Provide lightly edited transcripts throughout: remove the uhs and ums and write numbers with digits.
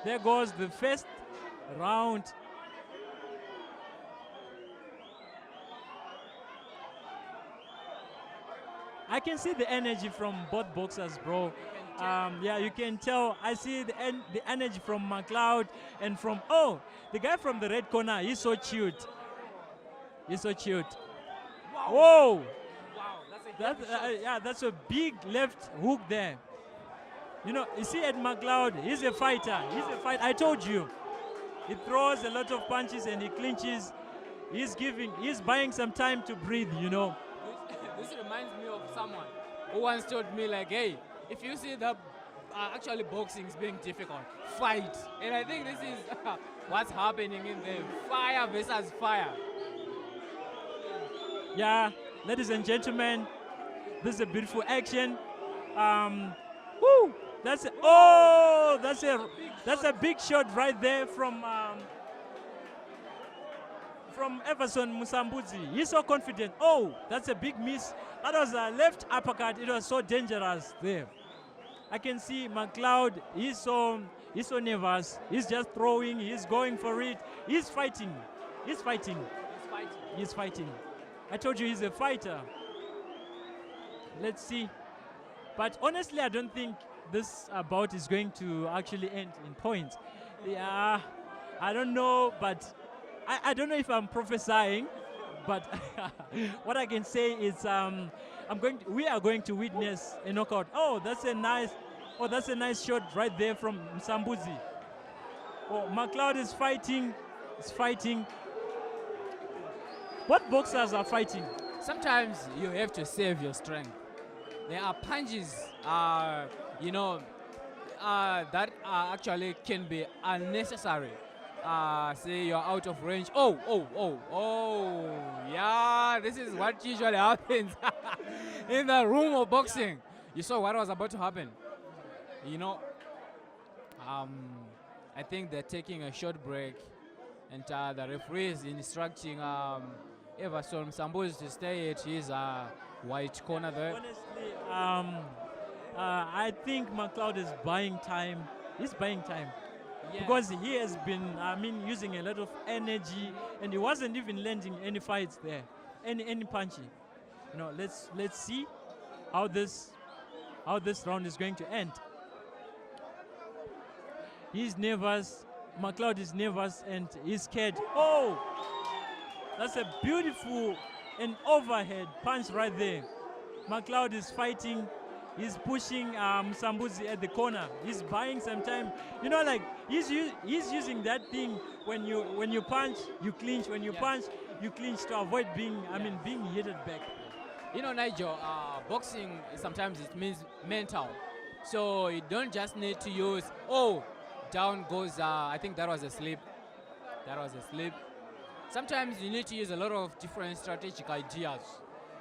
There goes the first round. I can see the energy from both boxers, bro. Yeah, you can tell. I see the energy from Mcloud and from, oh, the guy from the red corner. He's so cute. He's so cute. Wow. Whoa! Wow, that's a heavy shot. Yeah, that's a big left hook there. You know, you see at Mcloud, he's a fighter. He's a fighter. I told you. He throws a lot of punches and he clinches. He's buying some time to breathe, you know. This reminds me of someone who once told me, like, hey, if you see that actually boxing is being difficult, fight. And I think this is what's happening in there. Fire versus fire. Yeah, ladies and gentlemen, this is a beautiful action. Woo! That's a big shot right there from Everson Msambidzi. He's so confident. Oh, that's a big miss. That was a left uppercut. It was so dangerous there. I can see Mcloud. He's so nervous. He's just throwing. He's going for it. He's fighting. He's fighting. He's fighting. He's fighting. I told you he's a fighter. Let's see. But honestly, I don't think this bout is going to actually end in points. Yeah, I don't know, but I don't know if I'm prophesying, but what I can say is we are going to witness a knockout. Oh, that's a nice shot right there from Msambidzi. Oh, Mcloud is fighting. He's fighting. What boxers are fighting? Sometimes you have to save your strength. There are punches, that actually can be unnecessary. Say you're out of range. Oh, yeah, this is what usually happens in the room of boxing. You saw what was about to happen. You know, I think they're taking a short break, and the referee is instructing Everson Msambidzi to stay at his white corner there. Honestly, I think Mcloud is buying time. He's buying time. Yeah. Because he has been, using a lot of energy, and he wasn't even landing any fights there, any punchy. You know, let's see how this round is going to end. He's nervous. Mcloud is nervous and he's scared. Oh, that's a beautiful and overhead punch right there. Mcloud is fighting. He's pushing Msambidzi at the corner. He's buying some time. You know, like he's using that thing when you punch, you clinch. When you punch, you clinch to avoid being being hit back. You know, Nigel, boxing sometimes it means mental. So you don't just need to use, down goes, I think that was a slip. That was a slip. Sometimes you need to use a lot of different strategic ideas.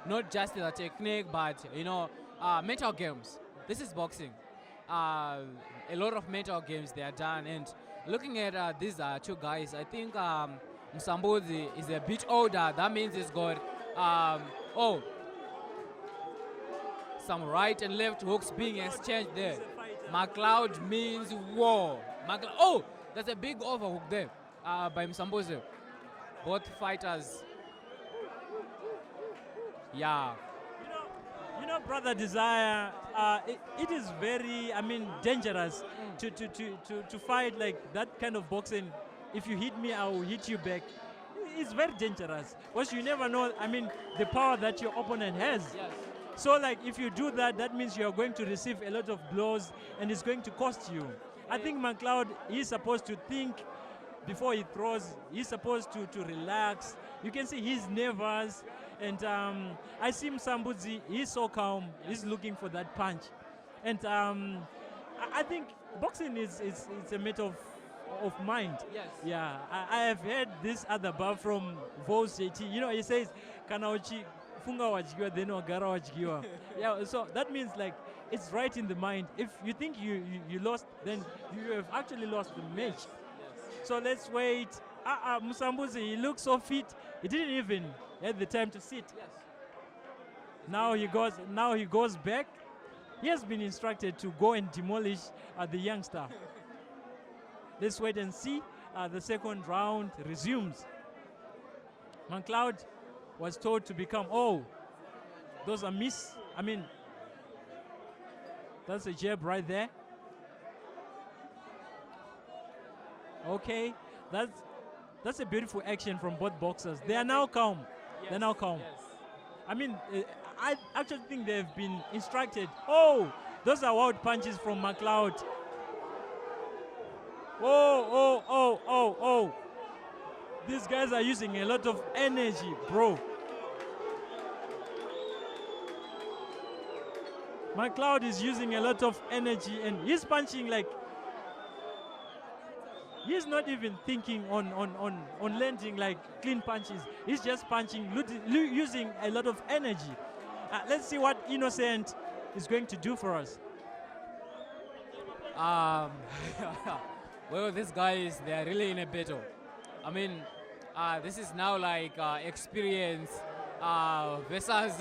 Not just the technique, but, mental games. This is boxing. A lot of mental games they are done. And looking at these two guys, I think Msambidzi is a bit older. That means he's got, some right and left hooks being exchanged there. Mcloud means war. That's a big overhook there by Msambidzi. Both fighters. Yeah. You know, brother Desire, it is very, dangerous to fight like that kind of boxing. If you hit me, I will hit you back. It's very dangerous because you never know, the power that your opponent has. Yes. So, like, if you do that, that means you are going to receive a lot of blows and it's going to cost you. I think Mcloud is supposed to think before he throws. He's supposed to relax. You can see he's nervous. And I see Msambidzi, he's so calm. He's looking for that punch. And I think boxing is a matter of mind. Yes. Yeah, I have heard this other bar from Vos JT. You know, he says, Kanauchi funga wajikiwa, then wagara wajikiwa. Yeah, so that means like it's right in the mind. If you think you lost, then you have actually lost the match. Yes. So let's wait. Msambidzi, he looks so fit. He didn't even have the time to sit. Yes. Now he goes back. He has been instructed to go and demolish the youngster. let's wait and see. The second round resumes. Mcloud was told to become, those are that's a jab right there. Okay, that's a beautiful action from both boxers. They are now calm. Yes, They're now calm. yes. I actually think they've been instructed. Oh, those are wild punches from Mcloud. Oh. These guys are using a lot of energy, bro. Mcloud is using a lot of energy and he's punching like he's not even thinking on landing like clean punches. He's just punching, using a lot of energy. Let's see what Innocent is going to do for us. Well, these guys, they are really in a battle. I mean, this is now like experience versus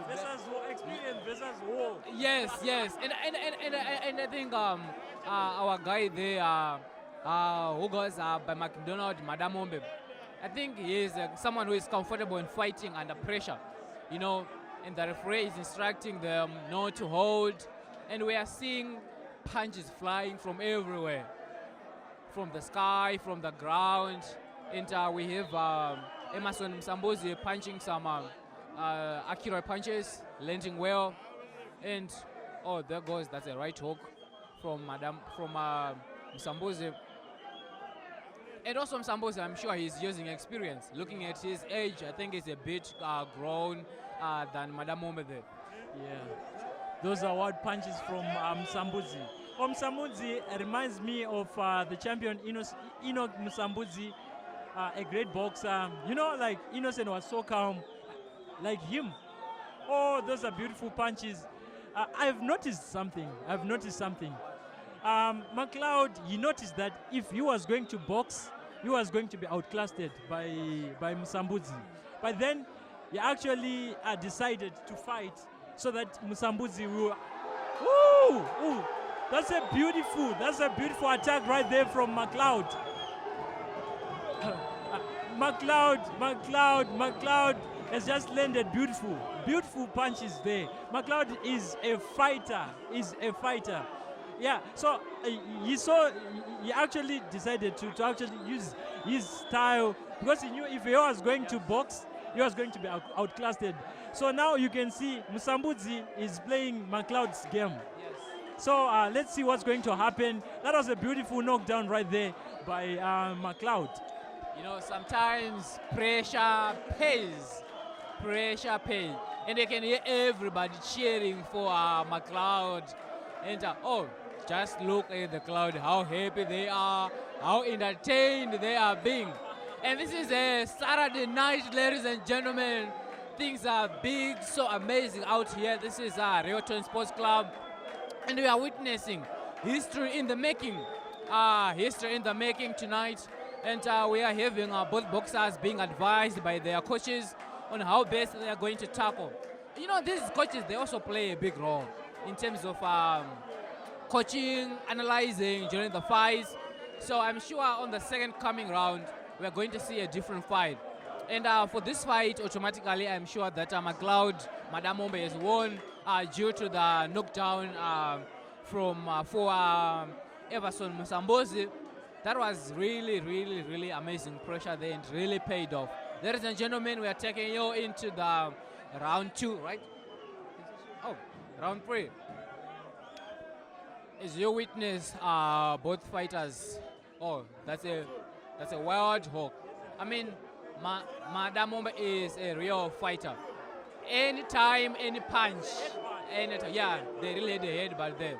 Versus war, experience versus war. yes, and I think our guy there, who goes by McDonald, Madam Ombe, I think he is someone who is comfortable in fighting under pressure, and the referee is instructing them not to hold, and we are seeing punches flying from everywhere, from the sky, from the ground, and we have Everson Msambidzi punching some accurate punches, landing well, and there goes, that's a right hook from Msambidzi. And also Msambidzi, I'm sure he's using experience. Looking at his age, I think he's a bit grown than Madam Ombe there. Yeah, those are wild punches from Msambidzi. Msambidzi reminds me of the champion Enoch Msambidzi, a great boxer. Like Innocent was so calm, like him. Oh, those are beautiful punches. I've noticed something. Mcloud, he noticed that if he was going to box, he was going to be outclassed by Msambidzi. But then he actually decided to fight so that Msambidzi will. Ooh, that's a beautiful attack right there from Mcloud. Mcloud has just landed beautiful punches there. Mcloud is a fighter. Yeah, so he actually decided to actually use his style because he knew if he was going to box, he was going to be outclassed. So now you can see Msambidzi is playing Mcloud's game. Yes. So let's see what's going to happen. That was a beautiful knockdown right there by Mcloud. Sometimes pressure pays. And you can hear everybody cheering for Mcloud. And just look at the crowd, how happy they are, how entertained they are being. And this is a Saturday night, ladies and gentlemen. Things are big, so amazing out here. This is Rioton Sports Club. And we are witnessing history in the making. Tonight. And we are having both boxers being advised by their coaches on how best they are going to tackle. These coaches, they also play a big role in terms of coaching, analyzing during the fights. So I'm sure on the second coming round, we're going to see a different fight. And for this fight, automatically, I'm sure that Mcloud, Madam Ombe has won due to the knockdown for Everson Msambidzi. That was really amazing pressure there and really paid off. Ladies and gentlemen, we are taking you into the round 2, right? Round 3. As you witness, both fighters. That's a wild hook. I mean, Madam Ombe is a real fighter. Anytime, any punch, anytime. Yeah, they really had the headbutt there.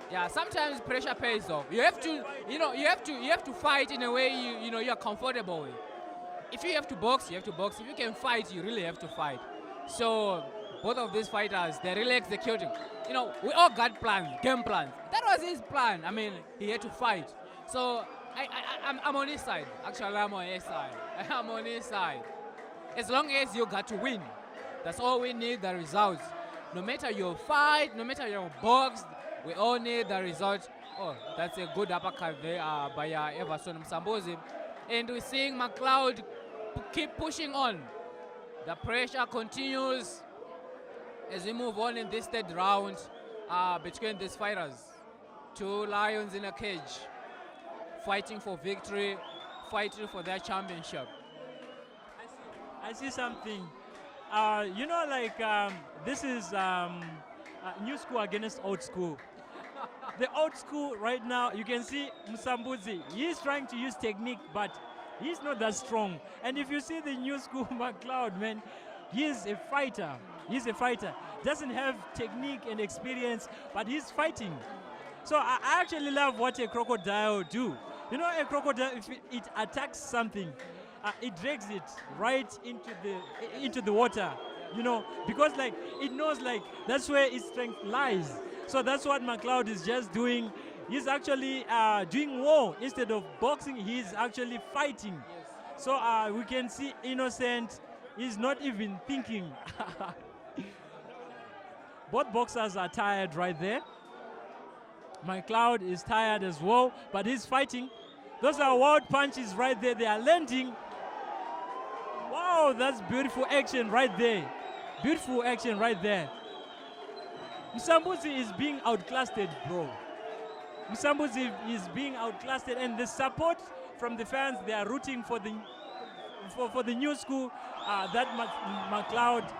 Yeah, sometimes pressure pays off. You have to fight in a way you're comfortable with. If you have to box, you have to box. If you can fight, you really have to fight. So both of these fighters, they're really executing. We all got plans, game plans. That was his plan. I mean, he had to fight. So I'm on his side. Actually, I'm on his side. I'm on his side. As long as you got to win, that's all we need, the results. No matter your fight, no matter your box, We all need the result. Oh, that's a good uppercut there by Everson Msambidzi. And we're seeing Mcloud keep pushing on. The pressure continues as we move on in this third round between these fighters. Two lions in a cage, fighting for victory, fighting for their championship. I see something. This is new school against old school. The old school right now, you can see Msambidzi. He's trying to use technique, but he's not that strong. And if you see the new school Mcloud, man, he's a fighter. He's a fighter. Doesn't have technique and experience, but he's fighting. So I actually love what a crocodile do. You know, a crocodile, if it attacks something, it drags it right into the water. You know, because like it knows like that's where its strength lies. So that's what Mcloud is just doing. He's actually doing war instead of boxing. He's actually fighting. Yes. So we can see Innocent. He's not even thinking. Both boxers are tired right there. Mcloud is tired as well, but he's fighting. Those are wild punches right there. They are landing. Wow, that's beautiful action right there. Beautiful action right there. Msambidzi is being outclassed, bro. Msambidzi is being outclassed, and the support from the fans, they are rooting for the new school. That Mcloud.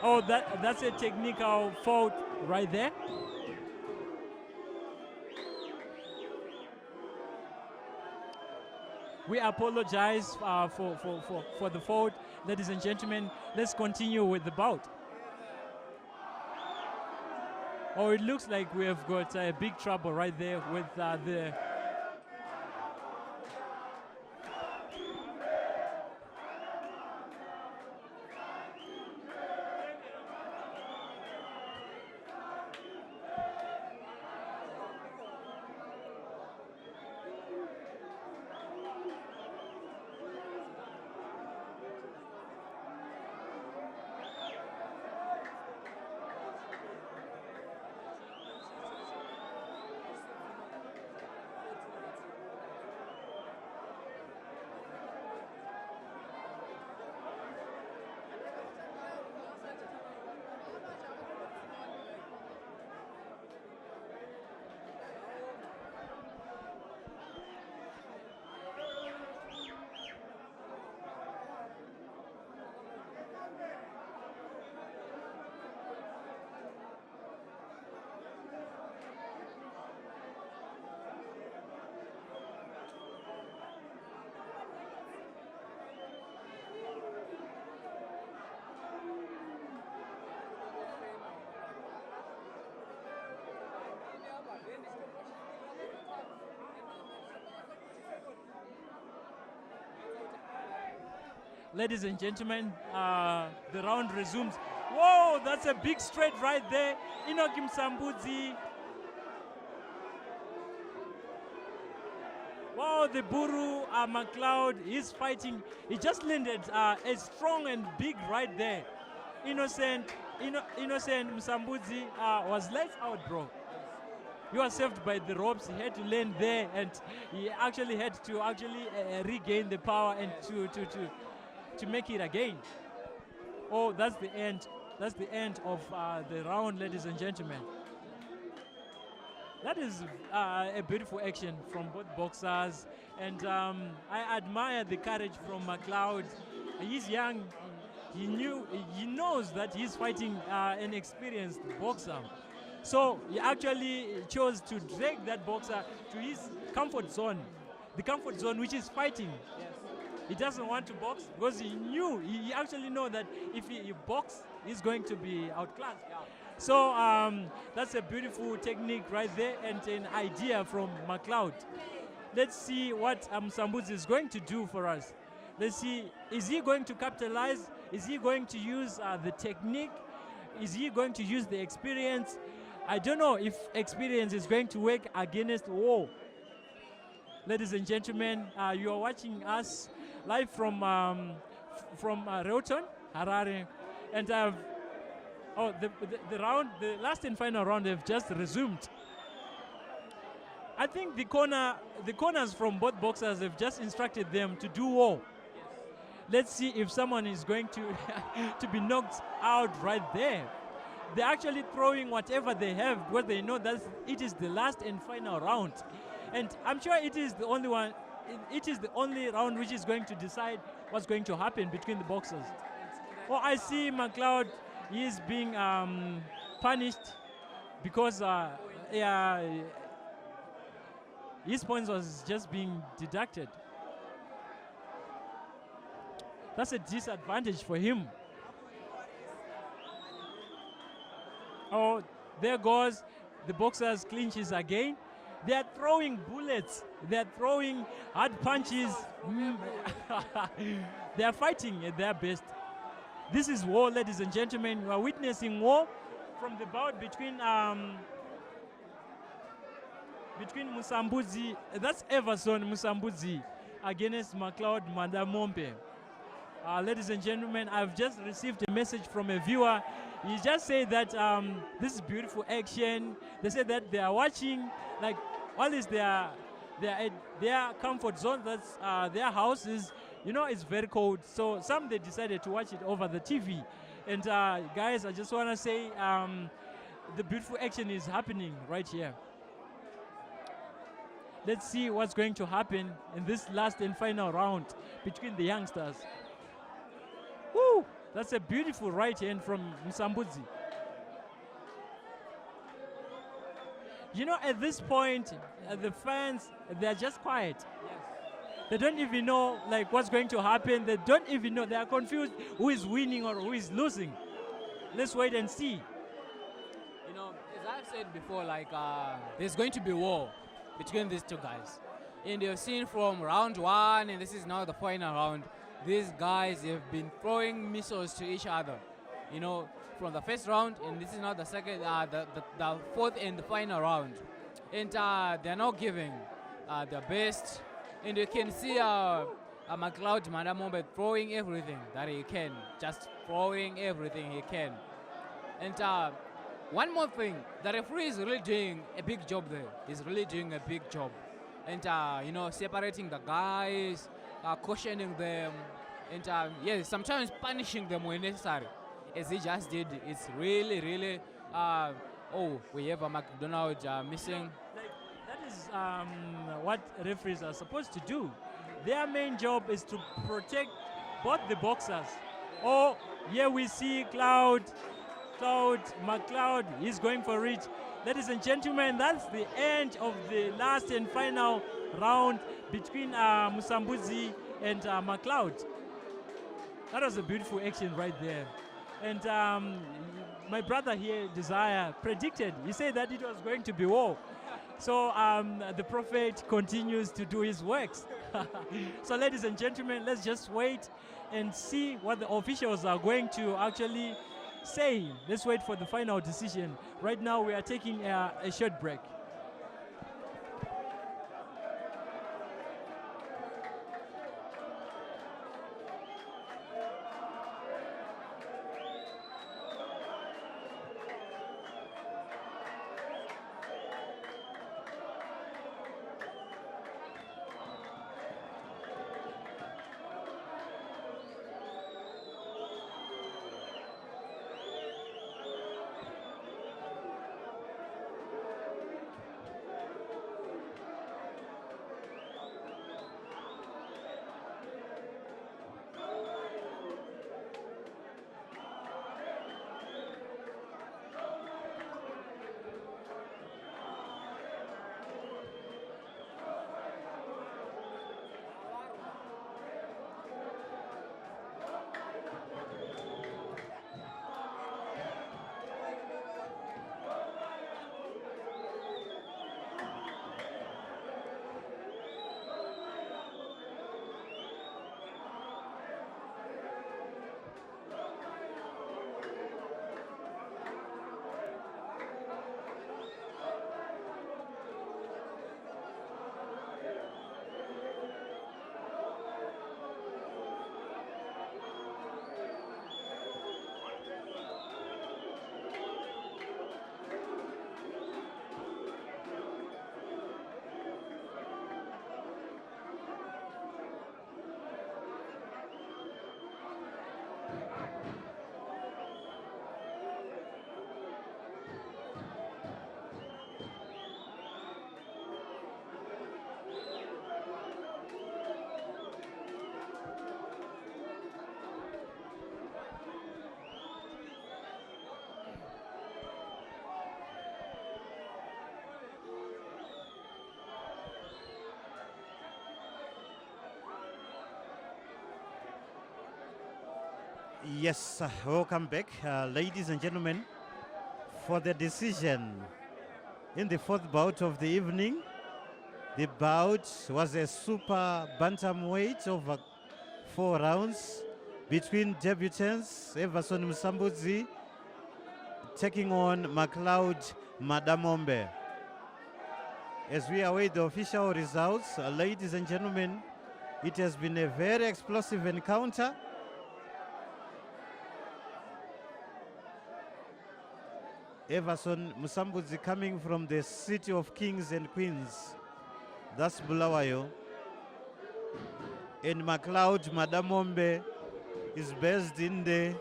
Oh, that's a technical fault right there. We apologize for the fault, ladies and gentlemen. Let's continue with the bout. Oh, it looks like we have got big trouble right there with the... Ladies and gentlemen, the round resumes. Whoa, that's a big straight right there. Inoki Msambidzi. Wow, the Buru Mcloud is fighting. He just landed a strong and big right there. Innocent Msambidzi was lights out, bro. He was saved by the ropes. He had to land there, and he actually had to regain the power and to make it again. Oh, that's the end. That's the end of the round, ladies and gentlemen. That is a beautiful action from both boxers, and I admire the courage from Mcloud. He's young. He knows that he's fighting an experienced boxer. So he actually chose to drag that boxer to his comfort zone, the comfort zone which is fighting. Yes. He doesn't want to box because he actually know that if he box, he's going to be outclassed. Yeah. So that's a beautiful technique right there and an idea from Mcloud. Let's see what Msambidzi is going to do for us. Let's see, is he going to capitalize? Is he going to use the technique? Is he going to use the experience? I don't know if experience is going to work against war. Ladies and gentlemen, you are watching us live from Reuton, Harare, and Oh, the last and final round have just resumed. I think the corners from both boxers have just instructed them to do war. Let's see if someone is going to to be knocked out right there. They're actually throwing whatever they have because they know that it is the last and final round. And I'm sure it is the only one. It is the only round which is going to decide what's going to happen between the boxers. Oh, I see Mcloud. He is being punished because yeah, his points was just being deducted. That's a disadvantage for him. Oh, there goes the boxers clinches again. They are throwing bullets. They are throwing hard punches. They are fighting at their best. This is war, ladies and gentlemen. We are witnessing war from the bout between Msambidzi. That's Everson Msambidzi against Mcloud Madamombe. Ladies and gentlemen, I've just received a message from a viewer. He just said that this is beautiful action. They said that they are watching, like, all is their comfort zone. That's their houses. You know, it's very cold. So some they decided to watch it over the TV. And guys, I just want to say the beautiful action is happening right here. Let's see what's going to happen in this last and final round between the youngsters. Woo! That's a beautiful right hand from Msambidzi. You know, at this point, the fans, they're just quiet. Yes. They don't even know like what's going to happen. They don't even know. They are confused who is winning or who is losing. Let's wait and see. You know, as I've said before, like there's going to be war between these two guys. And you've seen from round one, and this is now the final round, these guys have been throwing missiles to each other. You know, from the first round, and this is now the second, the fourth and the final round. And they're now giving their best. And you can see Mcloud Madamombe throwing everything that he can, just throwing everything he can. And one more thing, the referee is really doing a big job there. He's really doing a big job. And, you know, separating the guys, cautioning them, and, yes, sometimes punishing them when necessary, as he just did. It's really, really, oh, we have a McDonald missing. That is what referees are supposed to do. Their main job is to protect both the boxers. Oh, here we see Mcloud, he's going for it. Ladies and gentlemen, that's the end of the last and final round between Msambidzi and Mcloud. That was a beautiful action right there. And my brother here, Desire, predicted. He said that it was going to be war. So the prophet continues to do his works. So ladies and gentlemen, let's just wait and see what the officials are going to actually say. Let's wait for the final decision. Right now we are taking a short break. Yes, welcome back, ladies and gentlemen, for the decision in the fourth bout of the evening. The bout was a super bantamweight over 4 rounds between debutants Everson Msambidzi taking on Mcloud Madamombe. As we await the official results, ladies and gentlemen, it has been a very explosive encounter. Everson Msambidzi coming from the city of kings and queens, that's Bulawayo. And Mcloud Madamombe is based in the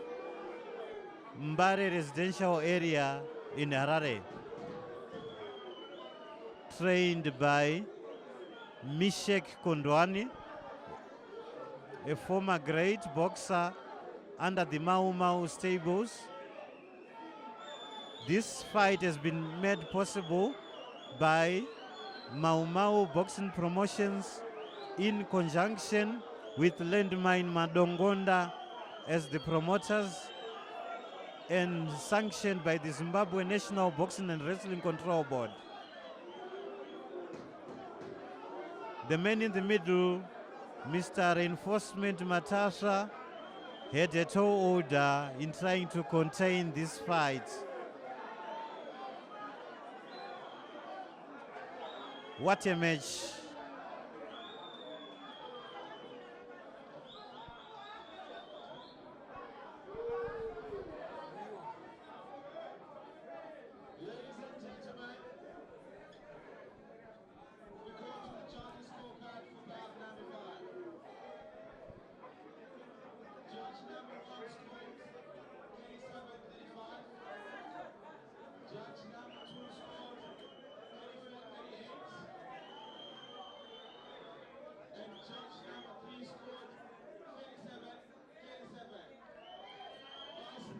Mbare residential area in Harare. Trained by Mishek Kondwani, a former great boxer under the Mau Mau stables. This fight has been made possible by Mau Mau Boxing Promotions in conjunction with Landmine Madongonda as the promoters, and sanctioned by the Zimbabwe National Boxing and Wrestling Control Board. The man in the middle, Mr. Reinforcement Matasha, had a tall order in trying to contain this fight. What a match.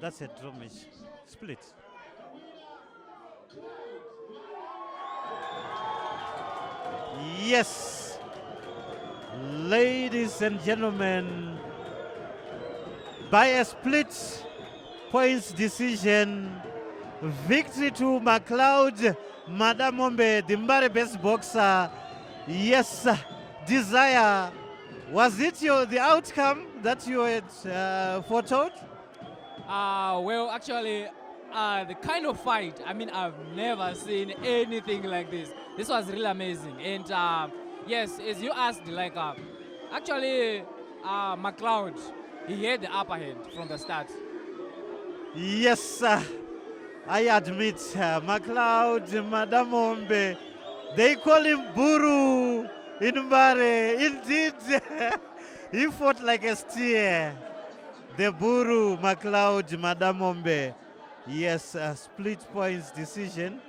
That's a draw match. Split. Yes, ladies and gentlemen, by a split points decision, victory to Mcloud Madamombe, the Mbare best boxer. Yes, Desire, was it the outcome that you had foretold? Well, actually, the kind of fight, I mean, I've never seen anything like this. This was really amazing. And yes, as you asked, like, actually, Mcloud, he had the upper hand from the start. Yes, I admit, Mcloud Madamombe, they call him Buru in Mbare. Indeed, he fought like a steer. The Buru Mcloud Madamombe. Yes, split points decision.